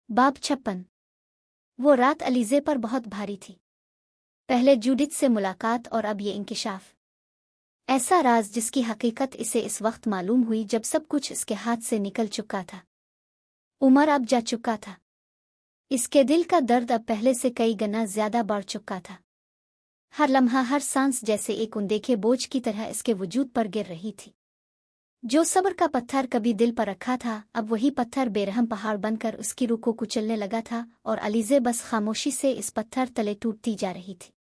बाब 56। वो रात अलीज़े पर बहुत भारी थी। पहले जूडिथ से मुलाकात और अब ये इंकिशाफ। ऐसा राज जिसकी हकीकत इसे इस वक्त मालूम हुई जब सब कुछ इसके हाथ से निकल चुका था। उमर अब जा चुका था। इसके दिल का दर्द अब पहले से कई गुना ज्यादा बढ़ चुका था। हर लम्हा हर सांस जैसे एक अनदेखे बोझ की तरह इसके वजूद पर गिर रही थी। जो सब्र का पत्थर कभी दिल पर रखा था अब वही पत्थर बेरहम पहाड़ बनकर उसकी रूह को कुचलने लगा था और अलीज़े बस खामोशी से इस पत्थर तले टूटती जा रही थी।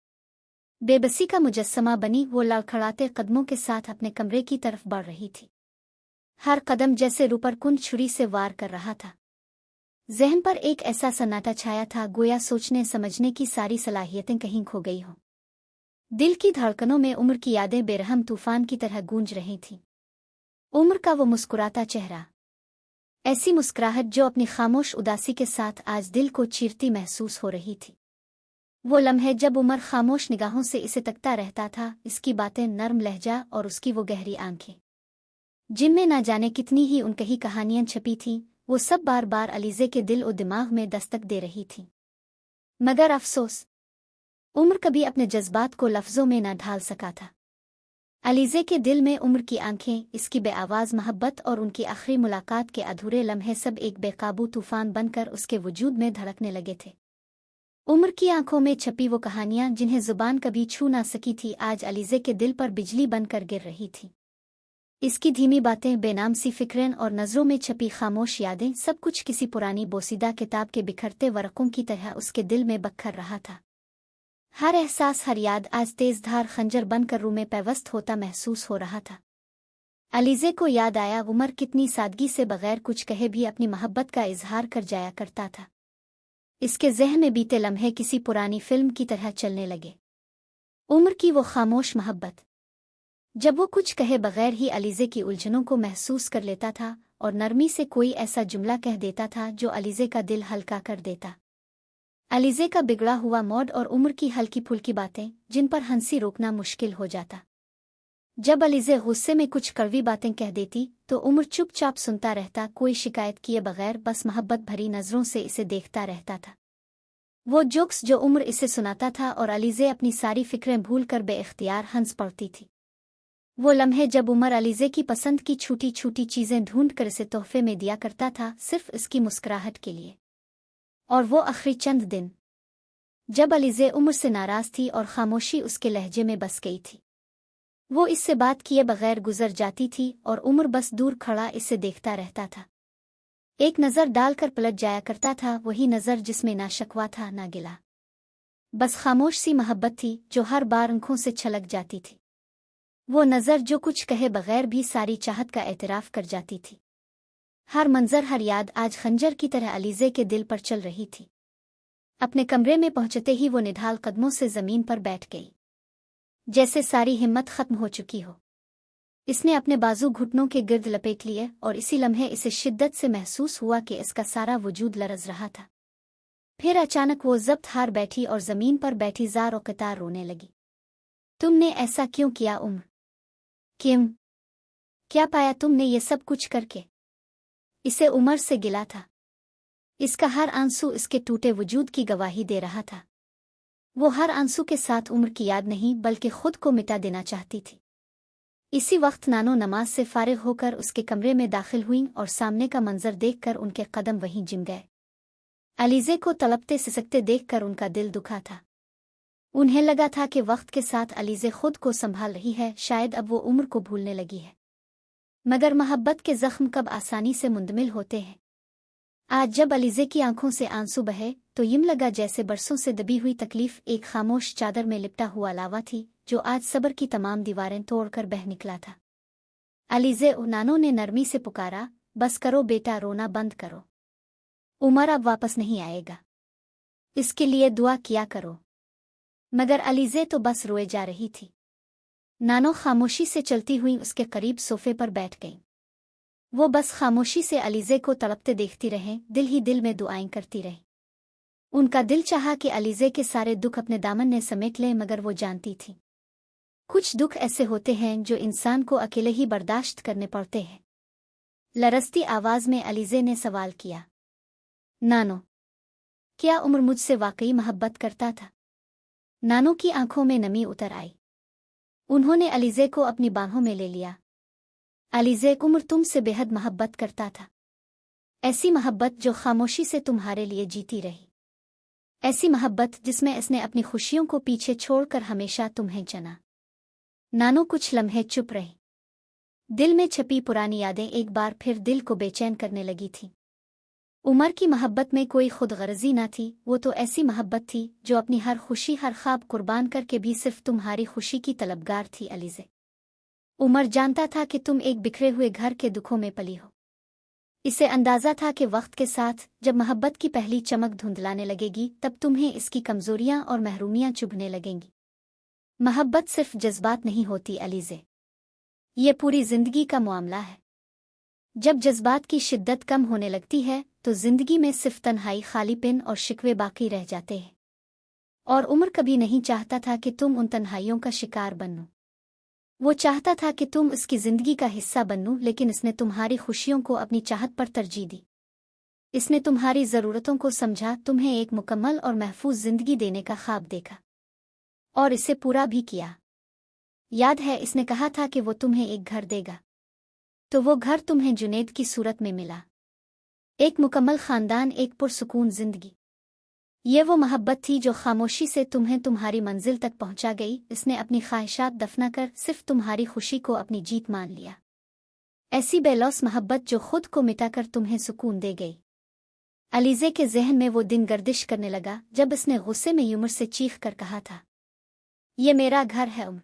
बेबसी का मुजस्समा बनी वो लड़खड़ाते कदमों के साथ अपने कमरे की तरफ बढ़ रही थी। हर कदम जैसे रूह पर कुंद छुरी से वार कर रहा था। ज़हन पर एक ऐसा सन्नाटा छाया था गोया सोचने समझने की सारी सलाहियतें कहीं खो गई हों। दिल की धड़कनों में उम्र की यादें बेरहम तूफान की तरह गूंज रही थीं। उम्र का वो मुस्कुराता चेहरा, ऐसी मुस्कुराहट जो अपनी खामोश उदासी के साथ आज दिल को चीरती महसूस हो रही थी। वो लम्हे जब उमर खामोश निगाहों से इसे तकता रहता था, इसकी बातें, नर्म लहजा और उसकी वो गहरी आंखें जिनमें न जाने कितनी ही उनकही कहानियां छपी थीं, वो सब बार बार अलीज़े के दिल और दिमाग में दस्तक दे रही थीं। मगर अफसोस, उम्र कभी अपने जज्बात को लफ्ज़ों में न ढाल सका था। अलीज़े के दिल में उम्र की आंखें, इसकी बेआवाज़ मोहब्बत और उनकी आखिरी मुलाकात के अधूरे लम्हे सब एक बेकाबू तूफान बनकर उसके वजूद में धड़कने लगे थे। उम्र की आंखों में छपी वो कहानियां जिन्हें जुबान कभी छू ना सकी थी आज अलीज़े के दिल पर बिजली बनकर गिर रही थी। इसकी धीमी बातें, बेनाम सी फिक्रें और नज़रों में छपी खामोश यादें, सब कुछ किसी पुरानी बोसीदा किताब के बिखरते वरक़ों की तरह उसके दिल में बखर रहा था। हर एहसास, हर याद आज तेज़धार खंजर बनकर रूह में पैवस्त होता महसूस हो रहा था। अलीज़े को याद आया उमर कितनी सादगी से बगैर कुछ कहे भी अपनी मोहब्बत का इजहार कर जाया करता था। इसके ज़हन में बीते लम्हे किसी पुरानी फिल्म की तरह चलने लगे। उम्र की वो खामोश मोहब्बत, जब वो कुछ कहे बगैर ही अलीज़े की उलझनों को महसूस कर लेता था और नरमी से कोई ऐसा जुमला कह देता था जो अलीज़े का दिल हल्का कर देता। अलीज़े का बिगड़ा हुआ मूड और उम्र की हल्की फुल्की बातें जिन पर हंसी रोकना मुश्किल हो जाता। जब अलीज़े गुस्से में कुछ कड़वी बातें कह देती तो उम्र चुपचाप सुनता रहता, कोई शिकायत किए बगैर बस मोहब्बत भरी नज़रों से इसे देखता रहता था। वो जोक्स जो उम्र इसे सुनाता था और अलीज़े अपनी सारी फिक्रें भूल कर बेइख्तियार हंस पड़ती थी। वो लम्हे जब उमर अलीज़े की पसंद की छोटी छोटी चीज़ें ढूंढ कर इसे तोहफे में दिया करता था, सिर्फ इसकी मुस्कुराहट के लिए। और वो आखिरी चंद दिन जब अलीज़े उम्र से नाराज़ थी और खामोशी उसके लहजे में बस गई थी। वो इससे बात किए बगैर गुजर जाती थी और उम्र बस दूर खड़ा इसे देखता रहता था। एक नज़र डालकर पलट जाया करता था, वही नज़र जिसमें ना शकवा था ना गिला, बस खामोश सी मोहब्बत थी जो हर बार आंखों से छलक जाती थी। वो नज़र जो कुछ कहे बगैर भी सारी चाहत का एतराफ़ कर जाती थी। हर मंजर, हर याद आज खंजर की तरह अलीज़े के दिल पर चल रही थी। अपने कमरे में पहुंचते ही वो निढाल कदमों से ज़मीन पर बैठ गई, जैसे सारी हिम्मत खत्म हो चुकी हो। इसने अपने बाजू घुटनों के गिर्द लपेट लिए और इसी लम्हे इसे शिद्दत से महसूस हुआ कि इसका सारा वजूद लरज़ रहा था। फिर अचानक वो ज़ब्त हार बैठी और ज़मीन पर बैठी जार और कतार रोने लगी। तुमने ऐसा क्यों किया उम्र? क्यों? क्या पाया तुमने ये सब कुछ करके? इसे उमर से गिला था। इसका हर आंसू इसके टूटे वजूद की गवाही दे रहा था। वो हर आंसू के साथ उम्र की याद नहीं बल्कि खुद को मिटा देना चाहती थी। इसी वक्त नानो नमाज से फारिग होकर उसके कमरे में दाखिल हुईं और सामने का मंजर देखकर उनके कदम वहीं जिम गए। अलीज़े को तड़पते सिसकते देखकर उनका दिल दुखा था। उन्हें लगा था कि वक्त के साथ अलीज़े खुद को संभाल रही है, शायद अब वो उम्र को भूलने लगी है। मगर मोहब्बत के जख्म कब आसानी से मुंदमिल होते हैं। आज जब अलीज़े की आंखों से आंसू बहे तो यूं लगा जैसे बरसों से दबी हुई तकलीफ एक खामोश चादर में लिपटा हुआ लावा थी जो आज सब्र की तमाम दीवारें तोड़कर बह निकला था। अलीज़े, नानो ने नरमी से पुकारा, बस करो बेटा, रोना बंद करो। उमर अब वापस नहीं आएगा, इसके लिए दुआ किया करो। मगर अलीज़े तो बस रोए जा रही थी। नानो खामोशी से चलती हुई उसके करीब सोफे पर बैठ गई। वो बस खामोशी से अलीज़े को तड़पते देखती रहे, दिल ही दिल में दुआएं करती रही। उनका दिल चाहा कि अलीज़े के सारे दुख अपने दामन में समेट ले, मगर वो जानती थी कुछ दुख ऐसे होते हैं जो इंसान को अकेले ही बर्दाश्त करने पड़ते हैं। लरजती आवाज़ में अलीज़े ने सवाल किया, नानो क्या उमर मुझसे वाकई मोहब्बत करता था? नानो की आंखों में नमी उतर आई। उन्होंने अलीज़े को अपनी बाहों में ले लिया। अलीज़े, उमर तुमसे बेहद मोहब्बत करता था। ऐसी मोहब्बत जो खामोशी से तुम्हारे लिए जीती रही। ऐसी मोहब्बत जिसमें इसने अपनी खुशियों को पीछे छोड़कर हमेशा तुम्हें चना। नानो कुछ लम्हे चुप रही। दिल में छपी पुरानी यादें एक बार फिर दिल को बेचैन करने लगी थीं। उमर की मोहब्बत में कोई खुदगर्जी न थी, वो तो ऐसी मोहब्बत थी जो अपनी हर खुशी हर ख्वाब कुर्बान करके भी सिर्फ तुम्हारी खुशी की तलबगार थी। अलीज़े, उमर जानता था कि तुम एक बिखरे हुए घर के दुखों में पली हो। इसे अंदाज़ा था कि वक्त के साथ जब मोहब्बत की पहली चमक धुंधलाने लगेगी तब तुम्हें इसकी कमज़ोरियां और महरूमियां चुभने लगेंगी। मोहब्बत सिर्फ जज्बात नहीं होती अलीज़े, ये पूरी जिंदगी का मामला है। जब जज्बात की शिद्दत कम होने लगती है तो जिंदगी में सिर्फ तन्हाई, खालीपन और शिकवे बाकी रह जाते हैं। और उमर कभी नहीं चाहता था कि तुम उन तन्हाइयों का शिकार बनो। वो चाहता था कि तुम इसकी जिंदगी का हिस्सा बनो, लेकिन इसने तुम्हारी खुशियों को अपनी चाहत पर तरजीह दी। इसने तुम्हारी ज़रूरतों को समझा, तुम्हें एक मुकम्मल और महफूज जिंदगी देने का ख्वाब देखा और इसे पूरा भी किया। याद है, इसने कहा था कि वो तुम्हें एक घर देगा, तो वो घर तुम्हें जुनैद की सूरत में मिला। एक मुकम्मल खानदान, एक पुरसुकून जिंदगी। ये वो मोहब्बत थी जो खामोशी से तुम्हें तुम्हारी मंजिल तक पहुंचा गई। इसने अपनी ख्वाहिशात दफना कर सिर्फ तुम्हारी खुशी को अपनी जीत मान लिया। ऐसी बेलौस मोहब्बत जो खुद को मिटाकर तुम्हें सुकून दे गई। अलीज़े के जहन में वो दिन गर्दिश करने लगा जब इसने गुस्से में उमर से चीख कर कहा था, ये मेरा घर है उमर,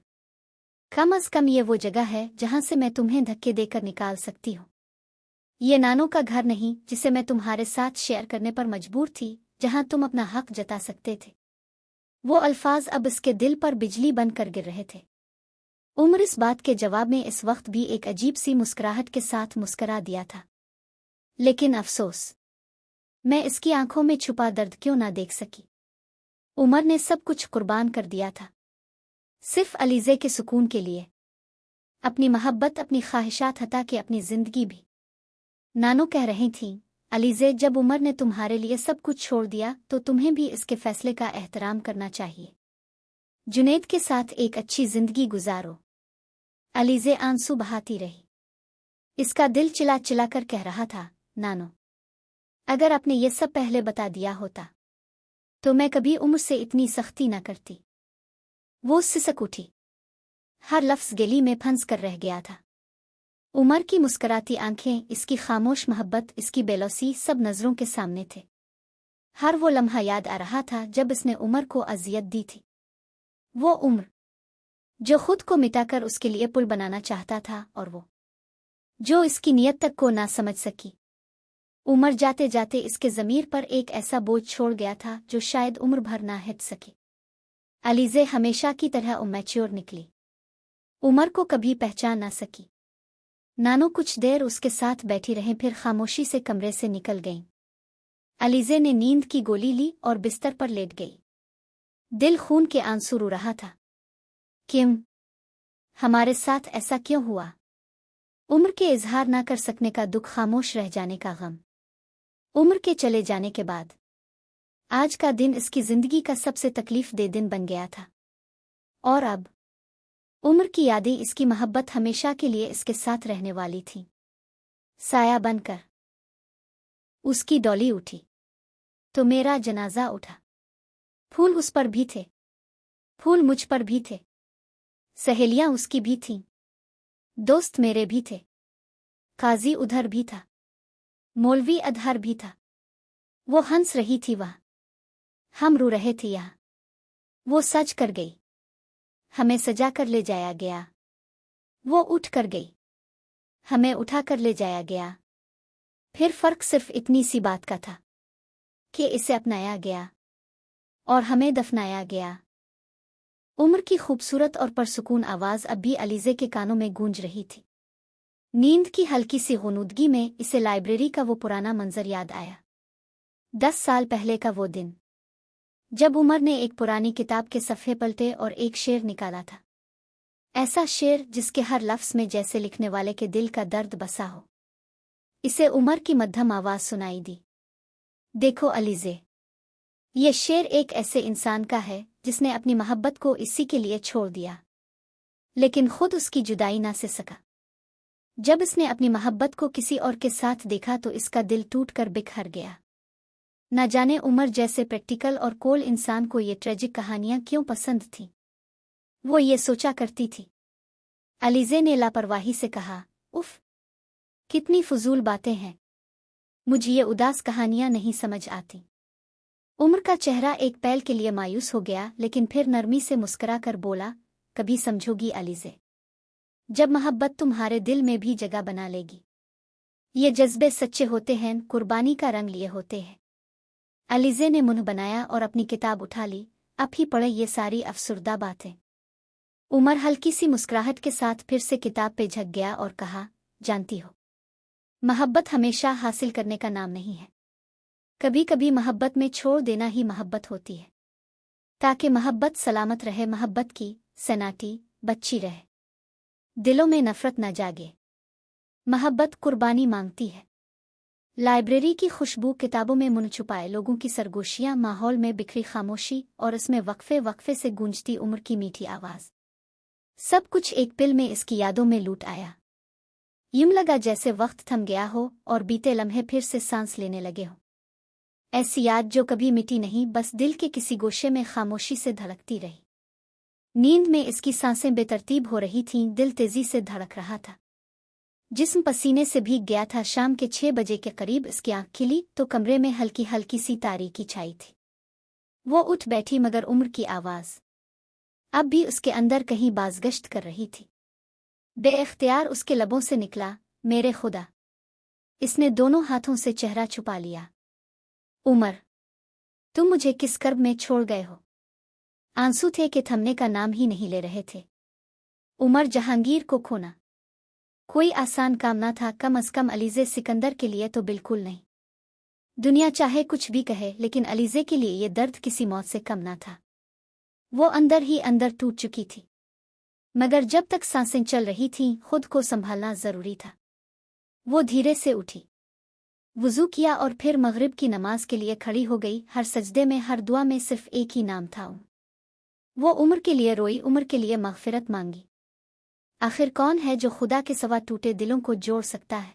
कम अज कम ये वो जगह है जहां से मैं तुम्हें धक्के देकर निकाल सकती हूँ। ये नानो का घर नहीं जिसे मैं तुम्हारे साथ शेयर करने पर मजबूर थी, जहां तुम अपना हक जता सकते थे। वो अल्फाज अब इसके दिल पर बिजली बनकर गिर रहे थे। उमर इस बात के जवाब में इस वक्त भी एक अजीब सी मुस्कुराहट के साथ मुस्करा दिया था। लेकिन अफसोस, मैं इसकी आंखों में छुपा दर्द क्यों ना देख सकी। उमर ने सब कुछ कुर्बान कर दिया था, सिर्फ अलीज़े के सुकून के लिए। अपनी मोहब्बत, अपनी ख्वाहिशात, हता कि अपनी जिंदगी भी। नानो कह रही थीं, अलीज़े, जब उमर ने तुम्हारे लिए सब कुछ छोड़ दिया तो तुम्हें भी इसके फैसले का एहतराम करना चाहिए। जुनैद के साथ एक अच्छी जिंदगी गुजारो। अलीज़े आंसू बहाती रही। इसका दिल चिल्ला चिल्ला कर कह रहा था, नानो, अगर आपने ये सब पहले बता दिया होता तो मैं कभी उमर से इतनी सख्ती न करती। वो सिसक उठी। हर लफ्ज़ गली में फंस कर रह गया था। उमर की मुस्कराती आंखें, इसकी खामोश मोहब्बत, इसकी बेलौसी, सब नज़रों के सामने थे। हर वो लम्हा याद आ रहा था जब इसने उमर को अजियत दी थी। वो उम्र जो खुद को मिटाकर उसके लिए पुल बनाना चाहता था, और वो जो इसकी नीयत तक को ना समझ सकी। उमर जाते जाते इसके ज़मीर पर एक ऐसा बोझ छोड़ गया था जो शायद उम्र भर ना हिट सके। अलीज़े हमेशा की तरह मैच्योर निकली। उमर को कभी पहचान ना सकी। नानो कुछ देर उसके साथ बैठी रहीं, फिर खामोशी से कमरे से निकल गईं। अलीज़े ने नींद की गोली ली और बिस्तर पर लेट गई। दिल खून के आंसू रो रहा था। क्यों? हमारे साथ ऐसा क्यों हुआ? उम्र के इजहार ना कर सकने का दुख, खामोश रह जाने का गम। उम्र के चले जाने के बाद आज का दिन इसकी जिंदगी का सबसे तकलीफ दे दिन बन गया था। और अब उम्र की यादें, इसकी मोहब्बत हमेशा के लिए इसके साथ रहने वाली थी। साया बनकर उसकी डोली उठी तो मेरा जनाजा उठा। फूल उस पर भी थे, फूल मुझ पर भी थे, सहेलियां उसकी भी थीं, दोस्त मेरे भी थे, काजी उधर भी था, मौलवी अधर भी था। वो हंस रही थी वहाँ, हम रो रहे थे यहाँ। वो सज कर गई, हमें सजा कर ले जाया गया। वो उठ कर गई, हमें उठा कर ले जाया गया। फिर फर्क सिर्फ इतनी सी बात का था कि इसे अपनाया गया और हमें दफनाया गया। उम्र की खूबसूरत और परसुकून आवाज़ अब भी अलीज़े के कानों में गूंज रही थी। नींद की हल्की सी गुनूदगी में इसे लाइब्रेरी का वो पुराना मंजर याद आया। 10 साल पहले का वो दिन, जब उमर ने एक पुरानी किताब के सफ़े पलटे और एक शेर निकाला था। ऐसा शेर जिसके हर लफ्ज़ में जैसे लिखने वाले के दिल का दर्द बसा हो। इसे उमर की मध्यम आवाज़ सुनाई दी, देखो अलीज़े, یہ شعر ایک ایسے انسان کا ہے جس نے اپنی محبت کو اسی کے لیے چھوڑ دیا، لیکن خود اس کی جدائی نہ سے سکا۔ جب اس نے اپنی محبت کو کسی اور کے ساتھ دیکھا تو اس کا دل ٹوٹ کر بکھر گیا۔ نہ جانے عمر جیسے پریکٹیکل اور کول انسان کو یہ ٹریجک کہانیاں کیوں پسند تھیں۔ وہ یہ سوچا کرتی تھی۔ علیزے نے لاپرواہی سے کہا، اف، کتنی فضول باتیں ہیں، مجھے یہ اداس کہانیاں نہیں سمجھ آتی۔ عمر کا چہرہ ایک پل کے لیے مایوس ہو گیا، لیکن پھر نرمی سے مسکرا کر بولا، کبھی سمجھو گی علیزے، جب محبت تمہارے دل میں بھی جگہ بنا لے گی۔ یہ جذبے سچے ہوتے ہیں، قربانی کا رنگ لیے ہوتے ہیں۔ علیزے نے منہ بنایا اور اپنی کتاب اٹھا لی، اب ہی پڑھے یہ ساری افسردہ باتیں۔ عمر ہلکی سی مسکراہٹ کے ساتھ پھر سے کتاب پہ جھک گیا اور کہا، جانتی ہو، محبت ہمیشہ حاصل کرنے کا نام نہیں ہے، کبھی کبھی محبت میں چھوڑ دینا ہی محبت ہوتی ہے، تاکہ محبت سلامت رہے، محبت کی سناٹی بچی رہے، دلوں میں نفرت نہ جاگے۔ محبت قربانی مانگتی ہے۔ لائبریری کی خوشبو، کتابوں میں منہ چھپائے لوگوں کی سرگوشیاں، ماحول میں بکھری خاموشی، اور اس میں وقفے وقفے سے گونجتی عمر کی میٹھی آواز، سب کچھ ایک پل میں اس کی یادوں میں لوٹ آیا۔ یوں لگا جیسے وقت تھم گیا ہو اور بیتے لمحے پھر سے سانس لینے لگے ہوں۔ ایسی یاد جو کبھی مٹی نہیں، بس دل کے کسی گوشے میں خاموشی سے دھڑکتی رہی۔ نیند میں اس کی سانسیں بے ترتیب ہو رہی تھیں، دل تیزی سے دھڑک رہا تھا، جسم پسینے سے بھیگ گیا تھا۔ شام کے 6 بجے کے قریب اس کی آنکھ کھلی تو کمرے میں ہلکی ہلکی سی تاریکی چھائی تھی۔ وہ اٹھ بیٹھی، مگر عمر کی آواز اب بھی اس کے اندر کہیں بازگشت کر رہی تھی۔ بے اختیار اس کے لبوں سے نکلا، میرے خدا۔ اس نے دونوں ہاتھوں سے چہرہ چھپا لیا۔ عمر، تم مجھے کس کرب میں چھوڑ گئے ہو؟ آنسو تھے کہ تھمنے کا نام ہی نہیں لے رہے تھے۔ عمر، جہانگیر کو کھونا کوئی آسان کام نہ تھا، کم از کم علیزے سکندر کے لیے تو بالکل نہیں۔ دنیا چاہے کچھ بھی کہے، لیکن علیزے کے لیے یہ درد کسی موت سے کم نہ تھا۔ وہ اندر ہی اندر ٹوٹ چکی تھی، مگر جب تک سانسیں چل رہی تھیں خود کو سنبھالنا ضروری تھا۔ وہ دھیرے سے اٹھی، وضو کیا اور پھر مغرب کی نماز کے لیے کھڑی ہو گئی۔ ہر سجدے میں، ہر دعا میں صرف ایک ہی نام تھا۔ وہ عمر کے لیے روئی، عمر کے لیے مغفرت مانگی۔ آخر کون ہے جو خدا کے سوا ٹوٹے دلوں کو جوڑ سکتا ہے؟